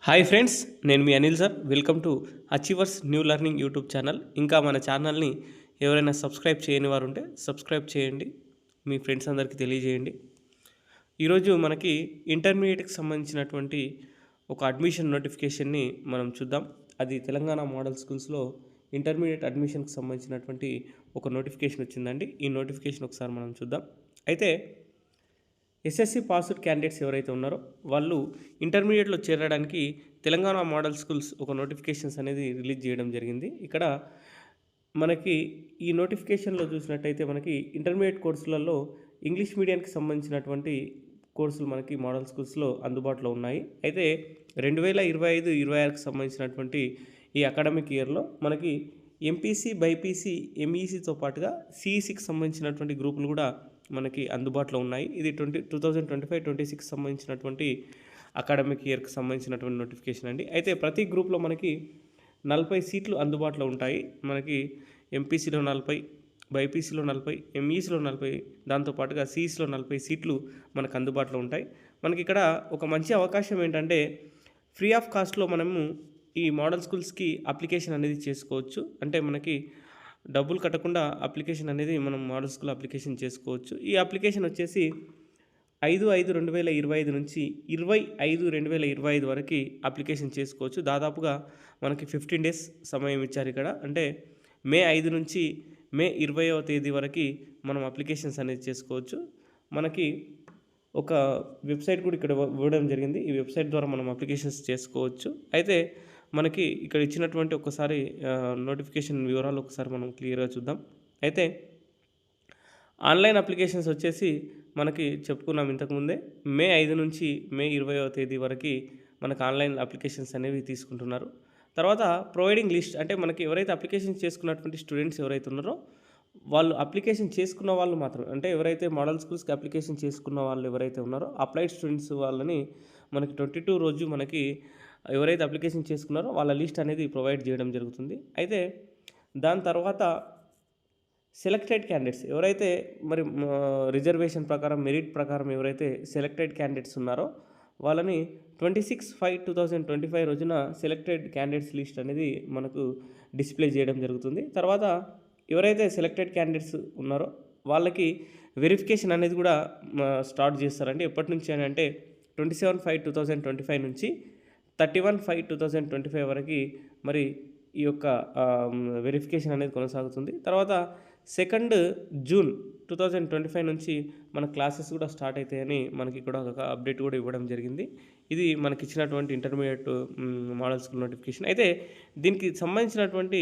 Hi friends, నేను మీ Anil sir. Welcome to Achievers new learning YouTube channel. ఇంకా మన ఛానల్ని ఎవరైనా సబ్స్క్రైబ్ చేయని వారు ఉంటే సబ్స్క్రైబ్ చేయండి, మీ ఫ్రెండ్స్ అందరికీ తెలియజేయండి. ఈరోజు మనకి ఇంటర్మీడియట్కి సంబంధించినటువంటి ఒక అడ్మిషన్ నోటిఫికేషన్ని మనం చూద్దాం. అది తెలంగాణ మోడల్ స్కూల్స్లో ఇంటర్మీడియట్ అడ్మిషన్కి సంబంధించినటువంటి ఒక నోటిఫికేషన్ వచ్చిందండి. ఈ నోటిఫికేషన్ ఒకసారి మనం చూద్దాం. అయితే ఎస్ఎస్సి పాస్డ్ క్యాండిడేట్స్ ఎవరైతే ఉన్నారో వాళ్ళు ఇంటర్మీడియట్లో చేరడానికి తెలంగాణ మోడల్ స్కూల్స్ ఒక నోటిఫికేషన్స్ అనేది రిలీజ్ చేయడం జరిగింది. ఇక్కడ మనకి ఈ నోటిఫికేషన్లో చూసినట్టయితే మనకి ఇంటర్మీడియట్ కోర్సులలో ఇంగ్లీష్ మీడియానికి సంబంధించినటువంటి కోర్సులు మనకి మోడల్ స్కూల్స్లో అందుబాటులో ఉన్నాయి. అయితే 2025-26కి సంబంధించినటువంటి ఈ అకాడమిక్ ఇయర్లో మనకి ఎంపీసీ, బైపీసీ, ఎంఈసీతో పాటుగా సిఈసీకి సంబంధించినటువంటి గ్రూపులు కూడా మనకి అందుబాటులో ఉన్నాయి. ఇది 2025-26 సంబంధించినటువంటి అకాడమిక్ ఇయర్కి సంబంధించినటువంటి నోటిఫికేషన్ అండి. అయితే ప్రతి గ్రూప్లో మనకి 40 సీట్లు అందుబాటులో ఉంటాయి. మనకి ఎంపీసీలో 40, బైపీసీలో 40, ఎంఈసీలో 40, దాంతోపాటుగా సిఈసీలో 40 సీట్లు మనకు అందుబాటులో ఉంటాయి. మనకి ఇక్కడ ఒక మంచి అవకాశం ఏంటంటే ఫ్రీ ఆఫ్ కాస్ట్లో మనము ఈ మోడల్ స్కూల్స్కి అప్లికేషన్ అనేది చేసుకోవచ్చు. అంటే మనకి డబ్బులు కట్టకుండా అప్లికేషన్ అనేది మనం మోడల్ స్కూల్ అప్లికేషన్ చేసుకోవచ్చు. ఈ అప్లికేషన్ వచ్చేసి 5/5/2025 నుంచి 20/5/2025 వరకు అప్లికేషన్ చేసుకోవచ్చు. దాదాపుగా మనకి 15 డేస్ సమయం ఇచ్చారు ఇక్కడ. అంటే మే 5 నుంచి మే 20వ తేదీ వరకు మనం అప్లికేషన్స్ అనేది చేసుకోవచ్చు. మనకి ఒక వెబ్సైట్ కూడా ఇక్కడ ఇవ్వడం జరిగింది. ఈ వెబ్సైట్ ద్వారా మనం అప్లికేషన్స్ చేసుకోవచ్చు. అయితే మనకి ఇక్కడ ఇచ్చినటువంటి ఒకసారి నోటిఫికేషన్ వివరాలు ఒకసారి మనం క్లియర్గా చూద్దాం. అయితే ఆన్లైన్ అప్లికేషన్స్ వచ్చేసి మనకి చెప్పుకున్నాం ఇంతకుముందే, మే 5 నుంచి మే 20వ తేదీ వరకు మనకు ఆన్లైన్ అప్లికేషన్స్ అనేవి తీసుకుంటున్నారు. తర్వాత ప్రొవైడింగ్ లిస్ట్, అంటే మనకి ఎవరైతే అప్లికేషన్ చేసుకున్నటువంటి స్టూడెంట్స్ ఎవరైతే ఉన్నారో వాళ్ళు అప్లికేషన్ చేసుకున్న వాళ్ళు మాత్రం, అంటే ఎవరైతే మోడల్ స్కూల్స్కి అప్లికేషన్ చేసుకున్న వాళ్ళు ఎవరైతే ఉన్నారో అప్లైడ్ స్టూడెంట్స్ వాళ్ళని మనకి 22 రోజు మనకి ఎవరైతే అప్లికేషన్ చేసుకున్నారో వాళ్ళ లిస్ట్ అనేది ప్రొవైడ్ చేయడం జరుగుతుంది. అయితే దాని తర్వాత సెలెక్టెడ్ క్యాండిడేట్స్ ఎవరైతే మరి రిజర్వేషన్ ప్రకారం, మెరిట్ ప్రకారం ఎవరైతే సెలెక్టెడ్ క్యాండిడేట్స్ ఉన్నారో వాళ్ళని 26/5/2025 రోజున సెలెక్టెడ్ క్యాండిడేట్స్ లిస్ట్ అనేది మనకు డిస్ప్లే చేయడం జరుగుతుంది. తర్వాత ఎవరైతే సెలెక్టెడ్ క్యాండిడేట్స్ ఉన్నారో వాళ్ళకి వెరిఫికేషన్ అనేది కూడా స్టార్ట్ చేస్తారండి. ఎప్పటి నుంచి అని అంటే 27/5/2025 నుంచి 31/5/2025 వరకు మరి ఈ యొక్క వెరిఫికేషన్ అనేది కొనసాగుతుంది. తర్వాత 2 జూన్ 2025 నుంచి మన క్లాసెస్ కూడా స్టార్ట్ అవుతాయని మనకి ఇక్కడ ఒక అప్డేట్ కూడా ఇవ్వడం జరిగింది. ఇది మనకి ఇచ్చినటువంటి ఇంటర్మీడియట్ మోడల్ స్కూల్ నోటిఫికేషన్. అయితే దీనికి సంబంధించినటువంటి